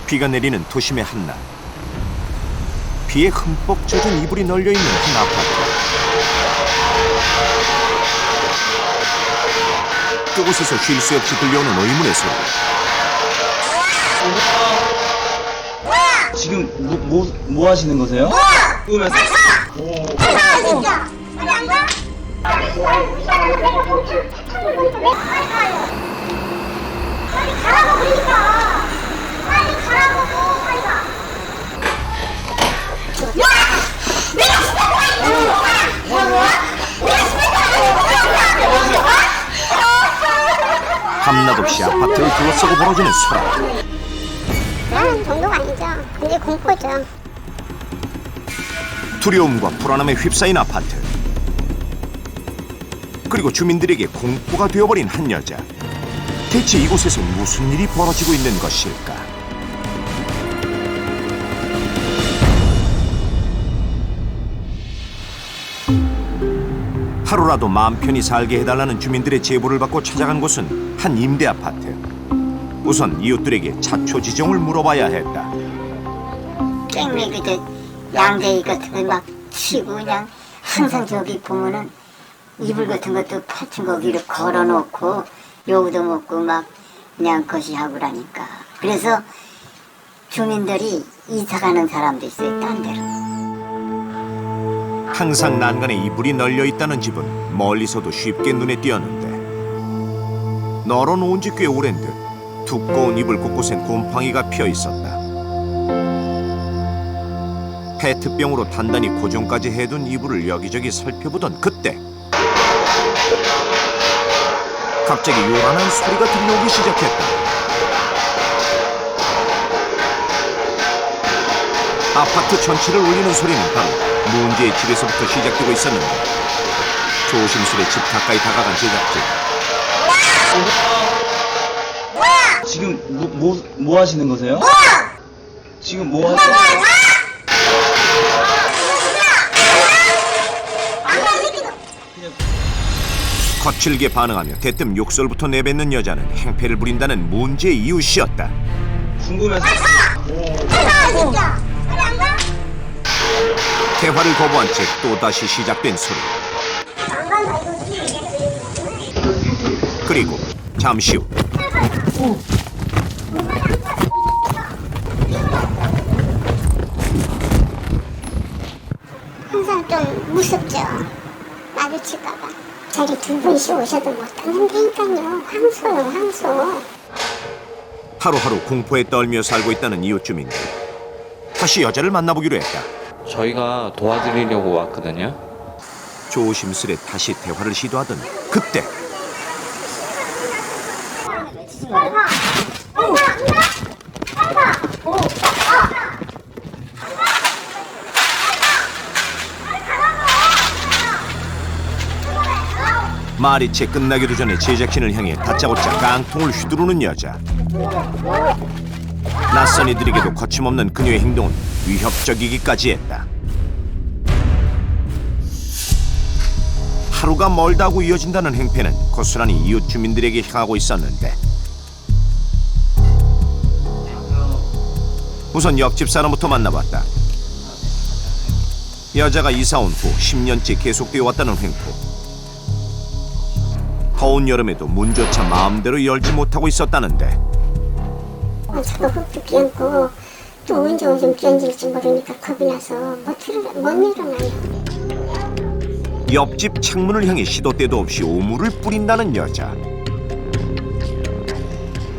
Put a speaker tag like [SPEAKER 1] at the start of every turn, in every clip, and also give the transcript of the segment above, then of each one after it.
[SPEAKER 1] 비가 내리는 도심의 한낮. 비에 흠뻑 젖은 이불이 널려있는 한 아파트. 그곳에서 쉴 새 없이 들려오는 의문의 소리.
[SPEAKER 2] 지금 뭐 하시는 거세요? 꿈에서.
[SPEAKER 3] 진짜. 빨리 안 가? 빨리 가라고 그러니까. 빨리 가라고. 빨리 가.
[SPEAKER 1] 밤낮없이 아파트를 둘러싸고 벌어지는 소라.
[SPEAKER 3] 그런 정도가 아니죠. 굉장히 공포죠.
[SPEAKER 1] 두려움과 불안함에 휩싸인 아파트. 그리고 주민들에게 공포가 되어버린 한 여자. 대체 이곳에서 무슨 일이 벌어지고 있는 것일까? 하루라도 마음 편히 살게 해달라는 주민들의 제보를 받고 찾아간 곳은 한 임대 아파트. 우선 이웃들에게 자초지종을 물어봐야 했다.
[SPEAKER 3] 깽미 그저 양재기 같은 거 막 치고 그냥 항상 저기 보면은 이불 같은 것도 받친 거기를 걸어놓고 요구도 먹고 막 그냥 것이 하고 그러니까. 그래서 주민들이 이사 가는 사람도 있어요, 딴 데로.
[SPEAKER 1] 항상 난간에 이불이 널려 있다는 집은 멀리서도 쉽게 눈에 띄었는데 널어놓은 지 꽤 오랜 듯 두꺼운 이불 곳곳엔 곰팡이가 피어 있었다. 페트병으로 단단히 고정까지 해둔 이불을 여기저기 살펴보던 그때 갑자기 요란한 소리가 들려오기 시작했다. 아파트 전체를 울리는 소리는 바로 문제의 집에서부터 시작되고 있었는데 조심스레 집 가까이 다가간 제작진.
[SPEAKER 2] 지금 뭐 하시는 거세요? 지금 뭐 하시는 거세요?
[SPEAKER 1] 거칠게 반응하며 대뜸 욕설부터 내뱉는 여자는 행패를 부린다는 문제의 이웃이었다.
[SPEAKER 2] 궁금해서.
[SPEAKER 1] 대화를 거부한 채 또다시 시작된 소리. 그리고 잠시 후
[SPEAKER 3] 항상 좀 무섭죠. 마주칠까봐. 자리 두 번씩 오셔도 못 하는데니까요. 황소요, 황소.
[SPEAKER 1] 하루하루 공포에 떨며 살고 있다는 이웃 주민들. 다시 여자를 만나보기로 했다.
[SPEAKER 4] 저희가 도와드리려고 왔거든요.
[SPEAKER 1] 조심스레 다시 대화를 시도하던 그때 말이 채 끝나기도 전에 제작진을 향해 다짜고짜 깡통을 휘두르는 여자. 낯선 이들에게도 거침없는 그녀의 행동은 위협적이기까지 했다. 하루가 멀다고 이어진다는 행패는 고스란히 이웃 주민들에게 향하고 있었는데 우선 옆집 사람부터 만나봤다. 여자가 이사 온 후 10년째 계속되어 왔다는 횡포. 더운 여름에도 문조차 마음대로 열지 못하고 있었다는데
[SPEAKER 3] 저도 흙도 끼얹고 또 언제 오줌 끼얹을지 모르니까 겁이 나서 못 일어나요.
[SPEAKER 1] 옆집 창문을 향해 시도 때도 없이 오물을 뿌린다는 여자.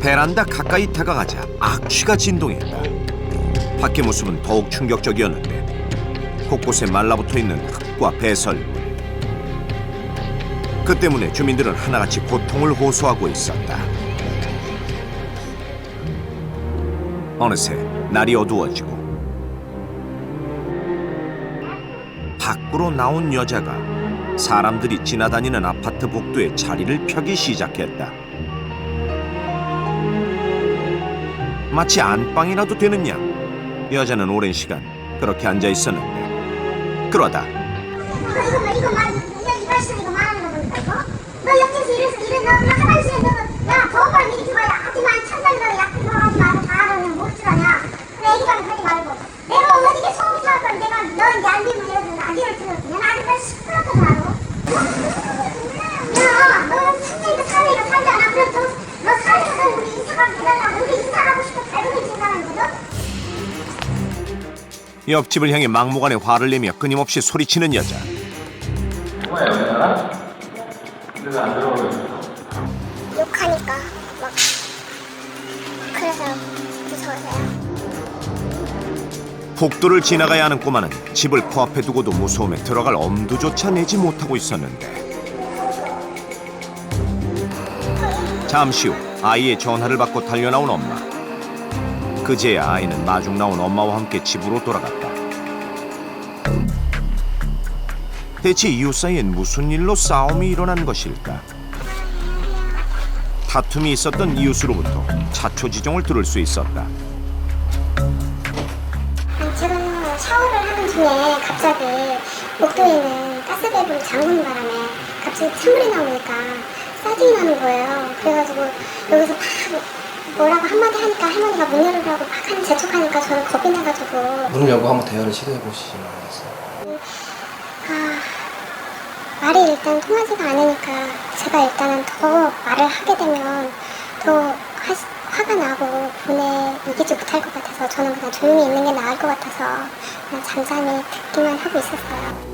[SPEAKER 1] 베란다 가까이 다가가자 악취가 진동했다. 밖의 모습은 더욱 충격적이었는데 곳곳에 말라붙어있는 흙과 배설물. 그 때문에 주민들은 하나같이 고통을 호소하고 있었다. 어느새 날이 어두워지고 밖으로 나온 여자가 사람들이 지나다니는 아파트 복도에 자리를 펴기 시작했다. 마치 안방이라도 되는 양 여자는 오랜 시간 그렇게 앉아 있었는데 그러다
[SPEAKER 3] 이거 말하는 거 보니까 이거? 너 옆집에서 이래 너 화장실에 야 더운 걸 미리 줘야 하지만 천장에다가 약 들어가지 말고 다 하면 못
[SPEAKER 5] 아냐? 내 애기방에 가지 말고. 내가 어디게 소문 살 걸 내가 너 이제 안 되면 이러서 라디오를 들었어. 내가 아직까지 시끄럽고 바로. 야, 너 순전히 사회가 살지 않아? 그럼 너 사회에서 우리 이사 가게 해달라고. 우리 이사 가고 싶어 달고 계신다는 거죠?
[SPEAKER 1] 옆집을 향해 막무가내 화를 내며 끊임없이 소리치는 여자.
[SPEAKER 5] 욕하니까 막 그래서 무서워서요.
[SPEAKER 1] 복도를 지나가야 하는 꼬마는 집을 코앞에 두고도 무서움에 들어갈 엄두조차 내지 못하고 있었는데 잠시 후 아이의 전화를 받고 달려나온 엄마. 그제야 아이는 마중 나온 엄마와 함께 집으로 돌아갔다. 대체 이웃 사이엔 무슨 일로 싸움이 일어난 것일까? 다툼이 있었던 이웃으로부터 자초지종을 들을 수 있었다.
[SPEAKER 5] 제가 샤워를 하는 중에 갑자기 목도에 있는 가스밸브를 잠그는 바람에 갑자기 찬물이 나오니까 싸증이 나는 거예요. 그래가지고 여기서 막 뭐라고 한마디 하니까 할머니가 문 열으라고 막 하는 재촉하니까 저는 겁이 나가지고
[SPEAKER 6] 문을 열고 한번 대화를 시도해 보시지 않았어요?
[SPEAKER 5] 말이 일단 통하지가 않으니까 제가 일단은 더 말을 하게 되면 더 화가 나고 분에 이기지 못할 것 같아서 저는 그냥 조용히 있는 게 나을 것 같아서 그냥 잠잠히 듣기만 하고 있었어요.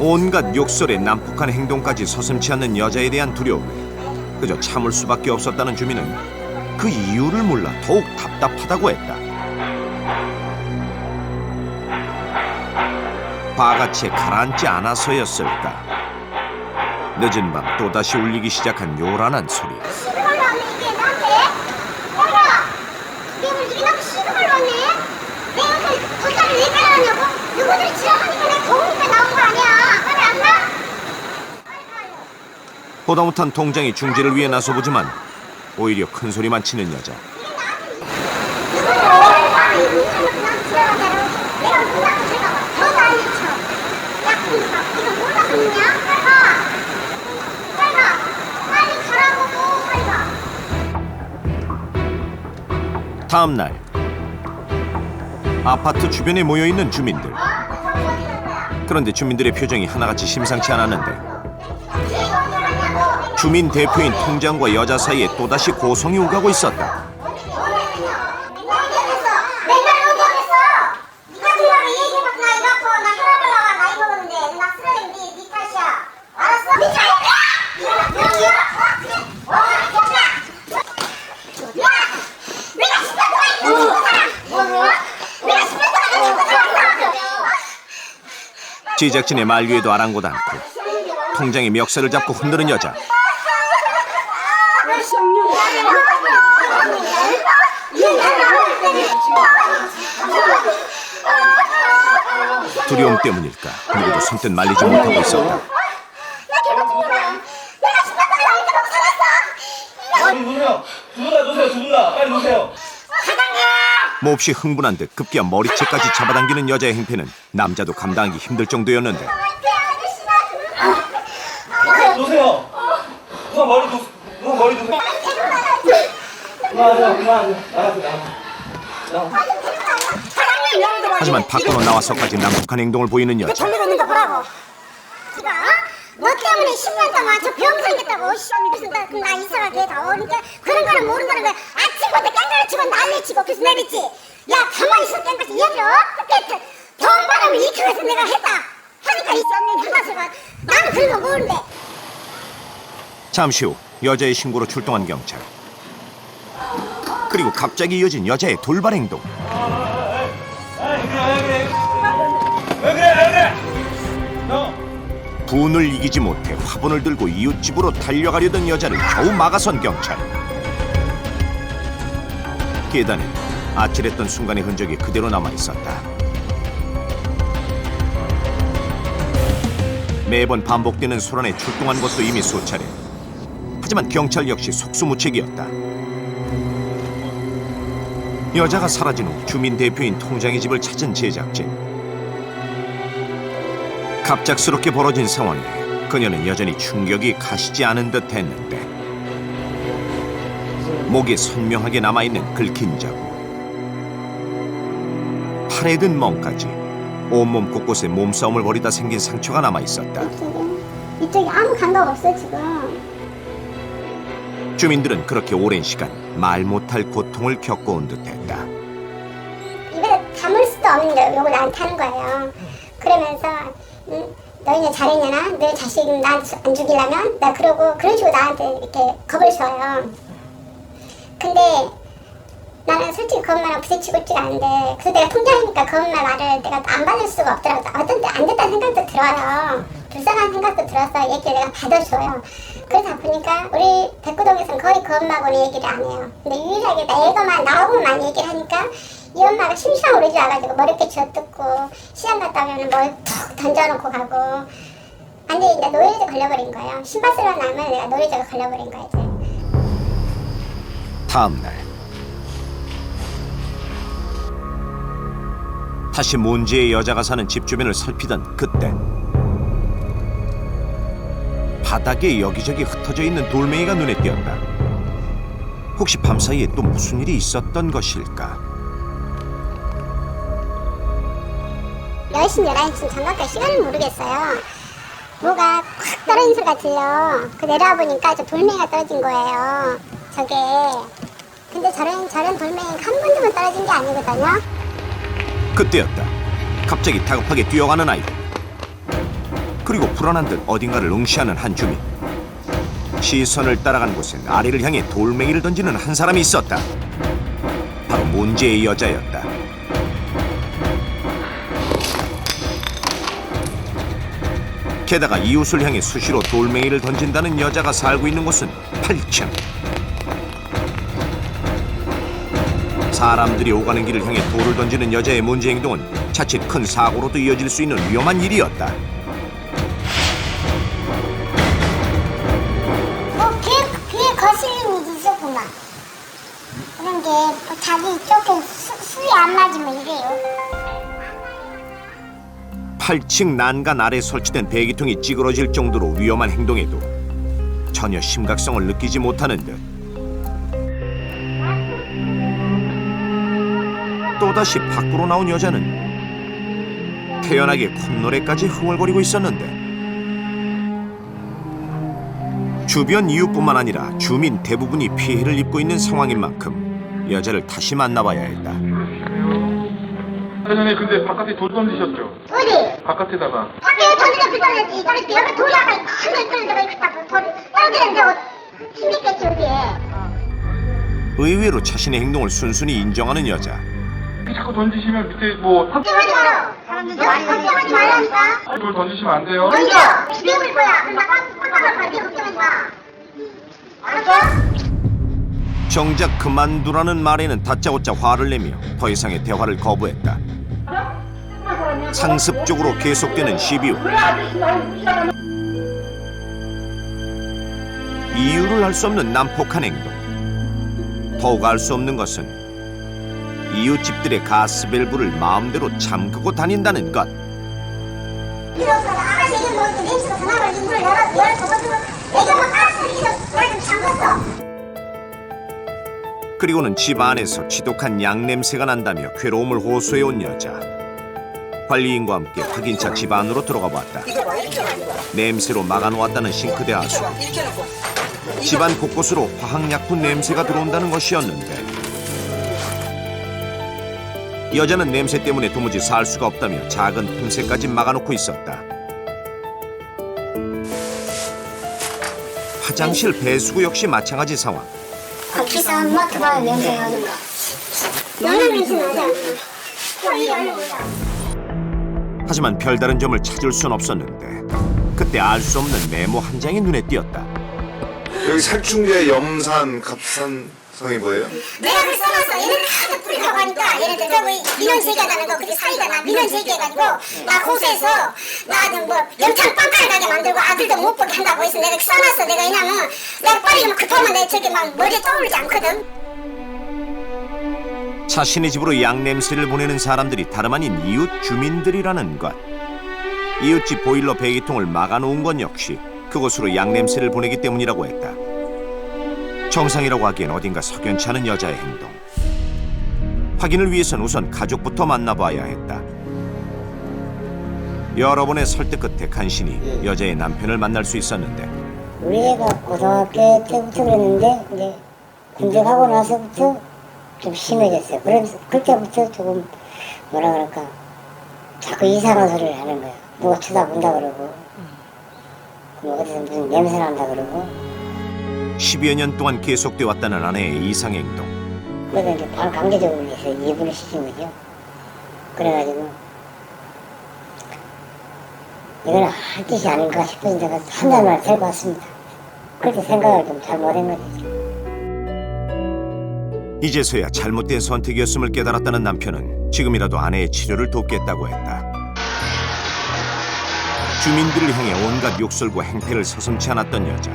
[SPEAKER 1] 온갖 욕설에 난폭한 행동까지 서슴지 않는 여자에 대한 두려움에 그저 참을 수밖에 없었다는 주민은 그 이유를 몰라 더욱 답답하다고 했다. 바가지에 가라앉지 않아서였을까. 늦은 밤 또다시 울리기 시작한 요란한 소리.
[SPEAKER 5] 시그널로 왔네 이게 나한테? 뭐야? 내가 이게 나한테 시그널로 왔네? 내가 여기서 도사를 왜 깔아놨냐고? 누구들이 지나가니까 내가 더우니까 나온 거 아니야? 빨리 안 가?
[SPEAKER 1] 보다 못한 통장이 중재를 위해 나서보지만 오히려 큰 소리만 치는 여자.
[SPEAKER 5] 누구를 나한테 지나간다고 내가 문 닫고 들어가봐. 더 난리 쳐. 야, 그러니까 이거 뭐 닫았냐? 빨리 가. 빨리 가. 빨리 가라고. 빨리 가.
[SPEAKER 1] 다음 날 아파트 주변에 모여있는 주민들. 그런데 주민들의 표정이 하나같이 심상치 않았는데 주민 대표인 통장과 여자 사이에 또다시 고성이 오가고 있었다. 제작진의 만류에도 아랑곳 않고 통장의 멱살을 잡고 흔드는 여자. 두려움 때문일까 누구도 손뜻 말리지 못하고 있었다.
[SPEAKER 2] 놓으세요. 두 분 다 놓으세요. 두 분 다. 빨리 놓으세요.
[SPEAKER 1] 몹시 흥분한 듯 급기야 머리채까지 잡아당기는 여자의 행패는 남자도 감당하기 힘들 정도였는데
[SPEAKER 2] 놓으세요. 누가 머리 놓으세요. 누가 머리 놓으세요. 그만하세요. 나가세요.
[SPEAKER 1] 하지만 밖으로 나와서까지 난폭한 행동을 보이는 여자.
[SPEAKER 5] 돌리는 거 보라고. 지가 너 때문에 10년 동안 저 병 생겼다고. 그래서 나 이사가게 다 오니까 그런 거는 모른다는 거야. 아침부터 깽가를 치고 난리 치고 그래서 내렸지. 야 가만히 있어 깽가서 얘들아. 그때 돈 바람을 이끌어서 내가 했다. 하니까 이 쌍년이 한다서가 나는 그런 거 모르는데.
[SPEAKER 1] 잠시 후 여자의 신고로 출동한 경찰. 그리고 갑자기 이어진 여자의 돌발 행동.
[SPEAKER 2] 왜 그래?
[SPEAKER 1] 분을 이기지 못해 화분을 들고 이웃집으로 달려가려던 여자를 겨우 막아선 경찰. 계단에 아찔했던 순간의 흔적이 그대로 남아있었다. 매번 반복되는 소란에 출동한 것도 이미 수차례. 하지만 경찰 역시 속수무책이었다. 여자가 사라진 후 주민 대표인 통장의 집을 찾은 제작진. 갑작스럽게 벌어진 상황에 그녀는 여전히 충격이 가시지 않은 듯 했는데 목에 선명하게 남아있는 긁힌 자국, 팔에 든 멍까지 온몸 곳곳에 몸싸움을 벌이다 생긴 상처가 남아있었다.
[SPEAKER 5] 이쪽에 아무 감각 없어 지금.
[SPEAKER 1] 주민들은 그렇게 오랜 시간 말 못할 고통을 겪어온 듯했다.
[SPEAKER 5] 입에 담을 수도 없는데 욕을 나한테 하는 거예요. 그러면서 너희는 잘했냐나? 너 자식 나한테 안 죽이려면? 나 그러고 그런 식으로 나한테 이렇게 겁을 줘요. 근데 나는 솔직히 그런 말은 부딪히고 싶지가 않은데 그래서 내가 통장이니까 그런 말을 내가 안 받을 수가 없더라고. 어떤 때 안 됐다는 생각도 들어요. 불쌍한 생각도 들어서 얘기를 내가 받아줘요. 그러다 보니까 우리 백구동에서는 거의 그 엄마하고는 얘기를 안 해요. 근데 유일하게 나 애가만 나하고만 얘기를 하니까 이 엄마가 심심하고 그러지 와가지고 머리깨 쥐어뜯고 시장 갔다 오면 뭘 툭 던져놓고 가고. 근데 이제 노예제 걸려버린 거예요. 신발스러운 날면 내가 노예제가 걸려버린 거야 이제.
[SPEAKER 1] 다음 날 다시 문제의 여자가 사는 집 주변을 살피던 그때 바닥에 여기저기 흩어져 있는 돌멩이가 눈에 띄었다. 혹시 밤사이에 또 무슨 일이 있었던 것일까?
[SPEAKER 5] 10시, 11시 정확한 시간을 모르겠어요. 뭐가 팍 떨어진 소리가 들려. 그 내려와 보니까 저 돌멩이가 떨어진 거예요. 저게. 근데 저런 돌멩이가 한 군데만 떨어진 게 아니거든요.
[SPEAKER 1] 그때였다. 갑자기 다급하게 뛰어가는 아이들. 그리고 불안한 듯 어딘가를 응시하는 한 주민. 시선을 따라간 곳엔 아래를 향해 돌멩이를 던지는 한 사람이 있었다. 바로 문제의 여자였다. 게다가 이웃을 향해 수시로 돌멩이를 던진다는 여자가 살고 있는 곳은 8층. 사람들이 오가는 길을 향해 돌을 던지는 여자의 문제 행동은 자칫 큰 사고로도 이어질 수 있는 위험한 일이었다.
[SPEAKER 5] 귀에 거슬린 일이 있었구만. 그런 게 자기 조금 수위 안 맞으면 이래요.
[SPEAKER 1] 8층 난간 아래 설치된 배기통이 찌그러질 정도로 위험한 행동에도 전혀 심각성을 느끼지 못하는 듯. 또다시 밖으로 나온 여자는 태연하게 콧노래까지 흥얼거리고 있었는데 주변 이웃뿐만 아니라 주민 대부분이 피해를 입고 있는 상황인 만큼 여자를 다시 만나봐야 했다.
[SPEAKER 7] 사장님 근데 바깥에 돌 던지셨죠?
[SPEAKER 5] 어디?
[SPEAKER 7] 바깥에다가
[SPEAKER 5] 밖에 던지면 그떨어지. 저기 옆에 돌이 아까 큰거 있었는데 왜 갖다 돌 떨어지는데 힘있겠지 여기에.
[SPEAKER 1] 의외로 자신의 행동을 순순히 인정하는 여자.
[SPEAKER 7] 자꾸 던지시면 밑에 뭐
[SPEAKER 5] 걱정하지 마라. 걱정하지 말라니까.
[SPEAKER 7] 돌 던지시면 안 돼요.
[SPEAKER 5] 던져. 비벼볼 거야. 그럼 나 깜빡할 거야. 네 걱정하지 마. 알았어?
[SPEAKER 1] 정작 그만두라는 말에는 다짜고짜 화를 내며 더 이상의 대화를 거부했다. 상습적으로 계속되는 시비. 이유를 알 수 없는 난폭한 행동. 더욱 알 수 없는 것은 이웃집들의 가스밸브를 마음대로 잠그고 다닌다는 것.
[SPEAKER 5] 이러다가 아가씨 이게 뭐 냄새가 전화를 문을 열어줘가지고 애가 막 가스를 이렇게 좀 잠갔어.
[SPEAKER 1] 그리고는 집 안에서 지독한 양냄새가 난다며 괴로움을 호소해온 여자. 관리인과 함께 확인차 집 안으로 들어가 봤다. 냄새로 막아놓았다는 싱크대 하수. 집안 곳곳으로 화학약품 냄새가 들어온다는 것이었는데 여자는 냄새 때문에 도무지 살 수가 없다며 작은 틈새까지 막아놓고 있었다. 화장실 배수구 역시 마찬가지 상황.
[SPEAKER 3] 거기서 엄마 들어가는 냄새가 나는 거.
[SPEAKER 5] 너는 냄새 나지 않아?
[SPEAKER 1] 하지만 별다른 점을 찾을 순 없었는데 그때 알 수 없는 메모 한 장이 눈에 띄었다.
[SPEAKER 8] 여기 살충제 염산 갑산성이 뭐예요?
[SPEAKER 5] 내가 그 써놨어. 얘는 다 뿌리라고 하니까 얘네들 저거 민원 제기하다는 거 그게 사이가 나 민원 제기해가지고 나 고소해서 나한테 뭐 영장 빵빵하게 만들고 아들도 못 보게 한다고 해서 내가 써놨어. 내가 왜냐면 내가 빨리 좀 급하면 내 저기 막 머리에 떠오르지 않거든.
[SPEAKER 1] 자신의 집으로 양냄새를 보내는 사람들이 다름 아닌 이웃 주민들이라는 것. 이웃집 보일러 배기통을 막아놓은 건 역시 그곳으로 양냄새를 보내기 때문이라고 했다. 정상이라고 하기엔 어딘가 석연치 않은 여자의 행동. 확인을 위해선 우선 가족부터 만나봐야 했다. 여러 번의 설득 끝에 간신히 여자의 남편을 만날 수 있었는데
[SPEAKER 3] 우리 애가 고등학교 때부터 그랬는데 이제 군대 가고 나서부터 좀 심해졌어요. 그래서 그때부터 조금 뭐라 그럴까 자꾸 이상한 소리를 하는 거야. 누가 쳐다본다 그러고 뭐 어디서 무슨 냄새 난다 그러고
[SPEAKER 1] 10여 년 동안 계속돼 왔다는 아내의 이상 행동.
[SPEAKER 3] 그래서 이제 바로 강제적으로 해서 이불을 시킨 거죠. 그래가지고 이건 할 짓이 아닌가 싶어서 제가 한 달만 데리고 왔습니다. 그렇게 생각을 좀 잘못한 거죠.
[SPEAKER 1] 이제서야 잘못된 선택이었음을 깨달았다는 남편은 지금이라도 아내의 치료를 돕겠다고 했다. 주민들을 향해 온갖 욕설과 행패를 서슴지 않았던 여자.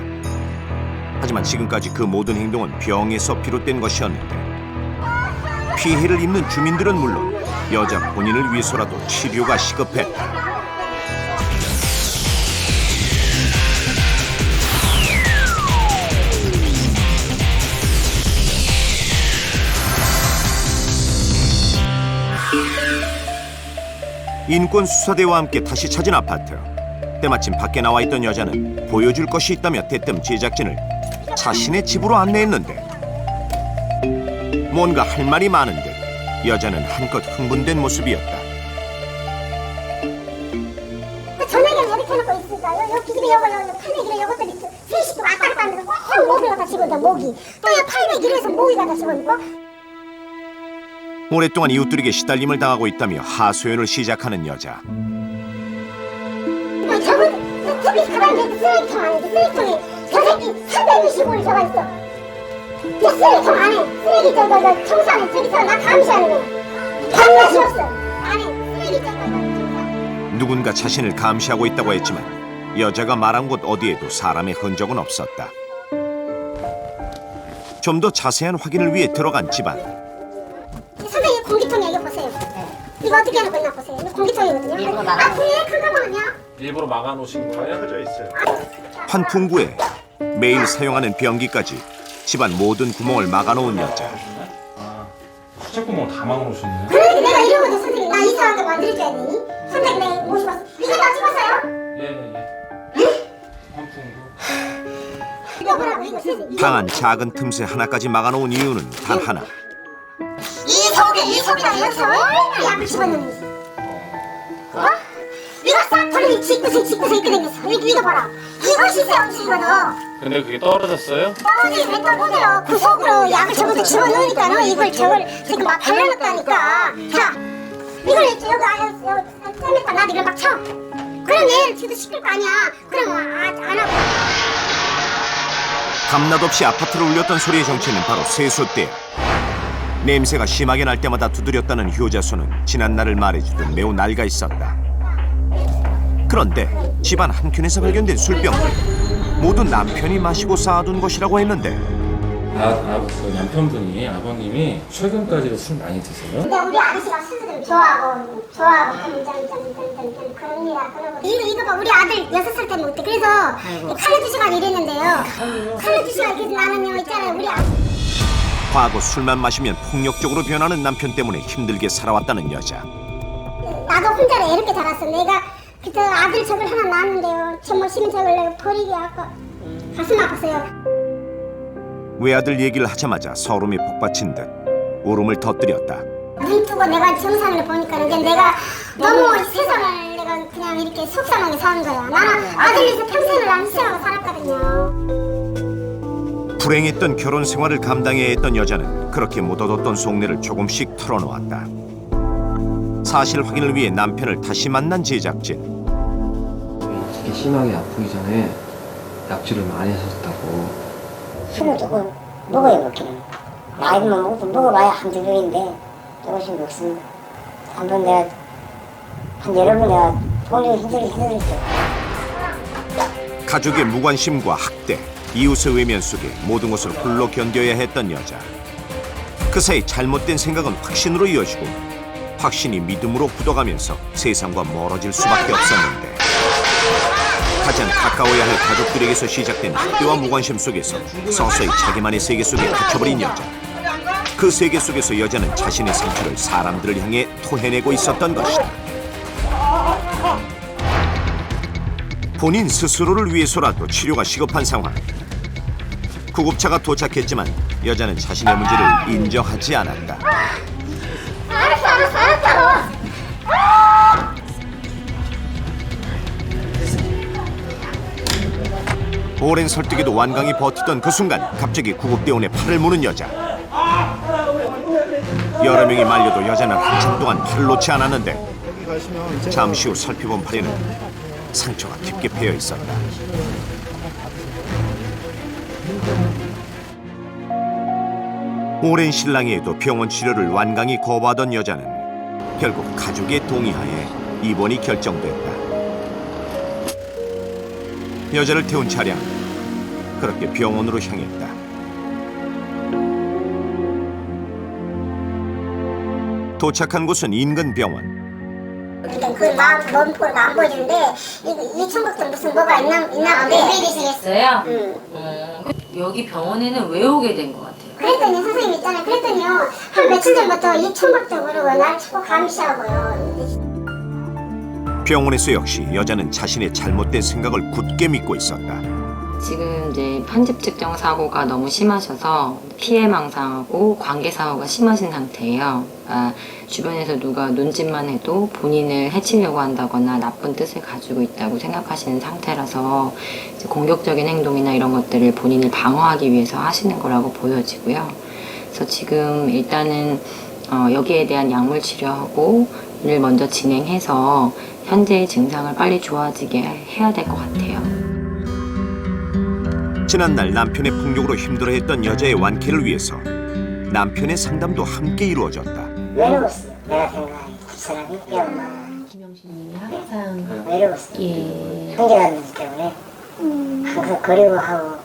[SPEAKER 1] 하지만 지금까지 그 모든 행동은 병에서 비롯된 것이었는데 피해를 입는 주민들은 물론 여자 본인을 위해서라도 치료가 시급했다. 인권수사대와 함께 다시 찾은 아파트. 때마침 밖에 나와 있던 여자는 보여줄 것이 있다며 대뜸 제작진을 자신의 집으로 안내했는데 뭔가 할 말이 많은 듯 여자는 한껏 흥분된 모습이었다.
[SPEAKER 5] 전화기를 여기 켜놓고 있으니까요. 여기 집에 여기 팔매기를 여것들이 세 식구 왔다 갔다 하면서 꼭 모기를 갖다 집어넣어 모기. 또요 팔매기를 해서 모기 갖다 집어넣고.
[SPEAKER 1] 오랫동안 이웃들에게 시달림을 당하고 있다며 하소연을 시작하는 여자.
[SPEAKER 5] 저분 TV 가방에 쓰레기통 안에 쓰레기통에 저 새끼 365일 저가 있어. 이 쓰레기통 안에 쓰레기 저 청소하는 저기서 나 감시하는 거야. 밤낮이 없어. 안에 쓰레기 청소.
[SPEAKER 1] 누군가 자신을 감시하고 있다고 했지만 여자가 말한 곳 어디에도 사람의 흔적은 없었다. 좀 더 자세한 확인을 위해 들어간 집안.
[SPEAKER 5] 선생님 공기통에 이거 보세요. 이거 어떻게 해놓고 있나 보세요. 이거 공기통이거든요. 아 그래 그거만요.
[SPEAKER 2] 일부러 막아놓으신 거예요?
[SPEAKER 1] 환풍구에 매일 사용하는 변기까지 집안 모든 구멍을 막아놓은 여자.
[SPEAKER 2] 수채구멍 다 막아놓으셨네.
[SPEAKER 5] 그러니까 내가 이러거든 선생님. 나 이상하게 만들어줘야 되니? 선생님 내가 모시고 왔어. 이거 다 찍었어요?
[SPEAKER 2] 예예예. 환풍구.
[SPEAKER 5] 이거 보라고 이거 선생님.
[SPEAKER 1] 방안 작은 틈새 하나까지 막아놓은 이유는 단 하나.
[SPEAKER 5] 이 속에다 여기서 얼마나 약을 집어넣는지. 어? 이거 싹 털리 짓고서 입게 생겼어. 이거 봐라. 이것이 새 음식이거든.
[SPEAKER 2] 근데 그게 떨어졌어요?
[SPEAKER 5] 떨어지게 왜 떨어져요? 그 속으로 약을 저것도 집어넣으니까는 이걸 저걸 지금 막 발라놨다니까. 자, 이걸 여기 안에 쌤에다 놔도 이걸 막 쳐. 그럼 얘를 지도 시킬 거 아니야. 그럼 안 하고.
[SPEAKER 1] 밤낮 없이 아파트를 울렸던 소리의 정체는 바로 세숫대야. 냄새가 심하게 날 때마다 두드렸다는 효자손은 지난날을 말해주듯 매우 낡아 있었다. 그런데 집안 한켠에서 발견된 술병들 모두 남편이 마시고 쌓아둔 것이라고 했는데
[SPEAKER 2] 그 남편분이 아버님이 최근까지도 술 많이 드세요?
[SPEAKER 5] 근데 우리 아저씨가 술을 좋아하고 그런 일이라 그러고 이거 봐 우리 아들 6살 때는 못해. 그래서 칼로 2시간 일했는데요. 칼로 2시간 이렇게 나누면 있잖아요. 우리
[SPEAKER 1] 과거 술만 마시면 폭력적으로 변하는 남편 때문에 힘들게 살아왔다는 여자.
[SPEAKER 5] 나도 혼자로 애롭게 자랐어. 내가 그때 아들 저걸 하나 낳았는데요. 정말 심은 저걸 내가 버리기 아까 가슴 아팠어요.
[SPEAKER 1] 외아들 얘기를 하자마자 서름이 폭받친 듯 울음을 터뜨렸다.
[SPEAKER 5] 눈 뜨고 내가 정상을 보니까 이제 내가 너무 세상을 내가 그냥 이렇게 속상하게 사는 거야. 나는 아들 위해서 평생을 난 희생하고 살았거든요.
[SPEAKER 1] 불행했던 결혼 생활을 감당해야 했던 여자는 그렇게 묻어뒀던 속내를 조금씩 털어놓았다. 사실 확인을 위해 남편을 다시 만난 제작진.
[SPEAKER 6] 특히 심하게 아프기 전에 약주를 많이 하셨다고.
[SPEAKER 3] 술을 조금 먹어요, 먹기는. 나이만 먹어봐야 한두 병인데 조금씩 먹습니다. 한번 내가 한 여러 번 내가 돈을 힘들었죠.
[SPEAKER 1] 가족의 무관심과 학대, 이웃의 외면 속에 모든 것을 홀로 견뎌야 했던 여자. 그 사이 잘못된 생각은 확신으로 이어지고 확신이 믿음으로 굳어가면서 세상과 멀어질 수밖에 없었는데 가장 가까워야 할 가족들에게서 시작된 학대와 무관심 속에서 서서히 자기만의 세계 속에 갇혀버린 여자. 그 세계 속에서 여자는 자신의 상처를 사람들을 향해 토해내고 있었던 것이다. 본인 스스로를 위해서라도 치료가 시급한 상황. 구급차가 도착했지만 여자는 자신의 문제를 인정하지 않았다.
[SPEAKER 5] 알았어.
[SPEAKER 1] 오랜 설득에도 완강히 버티던 그 순간 갑자기 구급대원의 팔을 무는 여자. 여러 명이 말려도 여자는 한참 동안 팔을 놓지 않았는데 잠시 후 살펴본 팔에는 상처가 깊게 패여 있었다. 오랜 신랑에도 병원 치료를 완강히 거부하던 여자는 결국 가족의 동의하에 입원이 결정됐다. 여자를 태운 차량, 그렇게 병원으로 향했다. 도착한 곳은 인근 병원.
[SPEAKER 5] 그 마음 몸으로 안 보이는데 이 충격도 무슨 뭐가 있나 본데.
[SPEAKER 9] 있어요? 여기 병원에는 왜 오게 된 것 같아요?
[SPEAKER 5] 그랬더니 선생님 있잖아요. 그랬더니요 한 며칠 전부터 이 충격도 모르고 날 치고 감시하고요.
[SPEAKER 1] 병원에서 역시 여자는 자신의 잘못된 생각을 굳게 믿고 있었다.
[SPEAKER 9] 지금 이제 편집 측정 사고가 너무 심하셔서 피해망상하고 관계사고가 심하신 상태예요. 그러니까 주변에서 누가 눈짓만 해도 본인을 해치려고 한다거나 나쁜 뜻을 가지고 있다고 생각하시는 상태라서 이제 공격적인 행동이나 이런 것들을 본인을 방어하기 위해서 하시는 거라고 보여지고요. 그래서 지금 일단은 여기에 대한 약물 치료하고 를 먼저 진행해서 현재의 증상을 빨리 좋아지게 해야 될 것 같아요.
[SPEAKER 1] 지난날 남편의 폭력으로 힘들어했던 여자의 완쾌를 위해서 남편의 상담도 함께 이루어졌다.
[SPEAKER 3] 외로웠어요. 내가 생각하는 그 사람이 엄마.
[SPEAKER 9] 김영신님이 항상
[SPEAKER 3] 외로웠어요.
[SPEAKER 9] 예.
[SPEAKER 3] 형제가 때문에 항상 그리워하고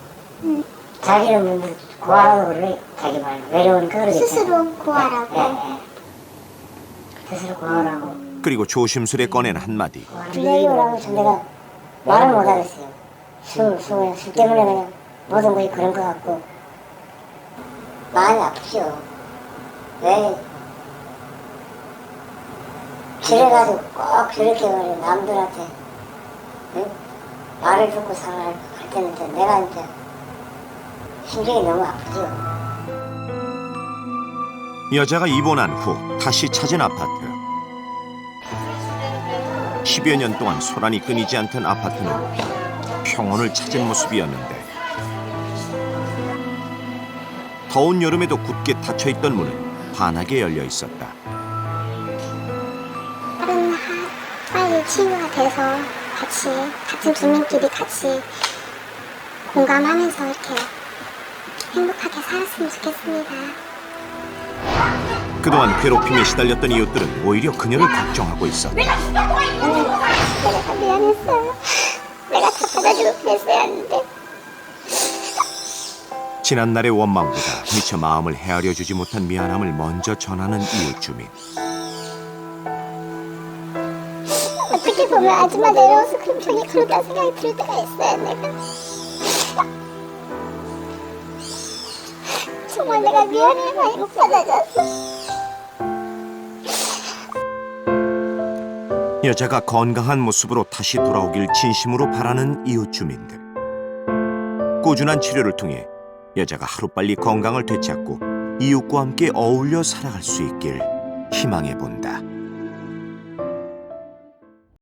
[SPEAKER 3] 자기는 뭐 구하라고 그래. 자기 말로 외로우니까 그러겠죠.
[SPEAKER 5] 스스로 구하라고.
[SPEAKER 3] 스스로 구하라고.
[SPEAKER 1] 그리고 조심스레 꺼낸 한마디.
[SPEAKER 3] 여기 오라고 전 내가 말을 못하겠어요. 술 때문에 그냥 모든 것이 그런 것 같고 마음이 아프죠. 왜 그래가지고 꼭 저렇게 남들한테 응? 말을 듣고 살아갈 때는 내가 이제 심정이 너무 아프죠.
[SPEAKER 1] 여자가 입원한 후 다시 찾은 아파트. 10여 년 동안 소란이 끊이지 않던 아파트는 평온을 찾은 모습이었는데 더운 여름에도 굳게 닫혀있던 문은 환하게 열려 있었다.
[SPEAKER 5] 다른 빨리 친구가 돼서 같은 주민끼리 같이 공감하면서 이렇게 행복하게 살았으면 좋겠습니다.
[SPEAKER 1] 그동안 괴롭힘에 시달렸던 이웃들은 오히려 그녀를 걱정하고 있었다.
[SPEAKER 5] 내가 미안했어요. 내가 다 받아주고 그랬어야 했는데.
[SPEAKER 1] 지난날의 원망보다 미처 마음을 헤아려 주지 못한 미안함을 먼저 전하는 이웃 주민.
[SPEAKER 5] 어떻게 보면 아줌마 내려와서 그럼 병이 그러다 생각이 들 때가 있어요. 내가 정말 내가 미안해. 많이 못 받아줬어.
[SPEAKER 1] 여자가 건강한 모습으로 다시 돌아오길 진심으로 바라는 이웃 주민들. 꾸준한 치료를 통해 여자가 하루빨리 건강을 되찾고 이웃과 함께 어울려 살아갈 수 있길 희망해 본다.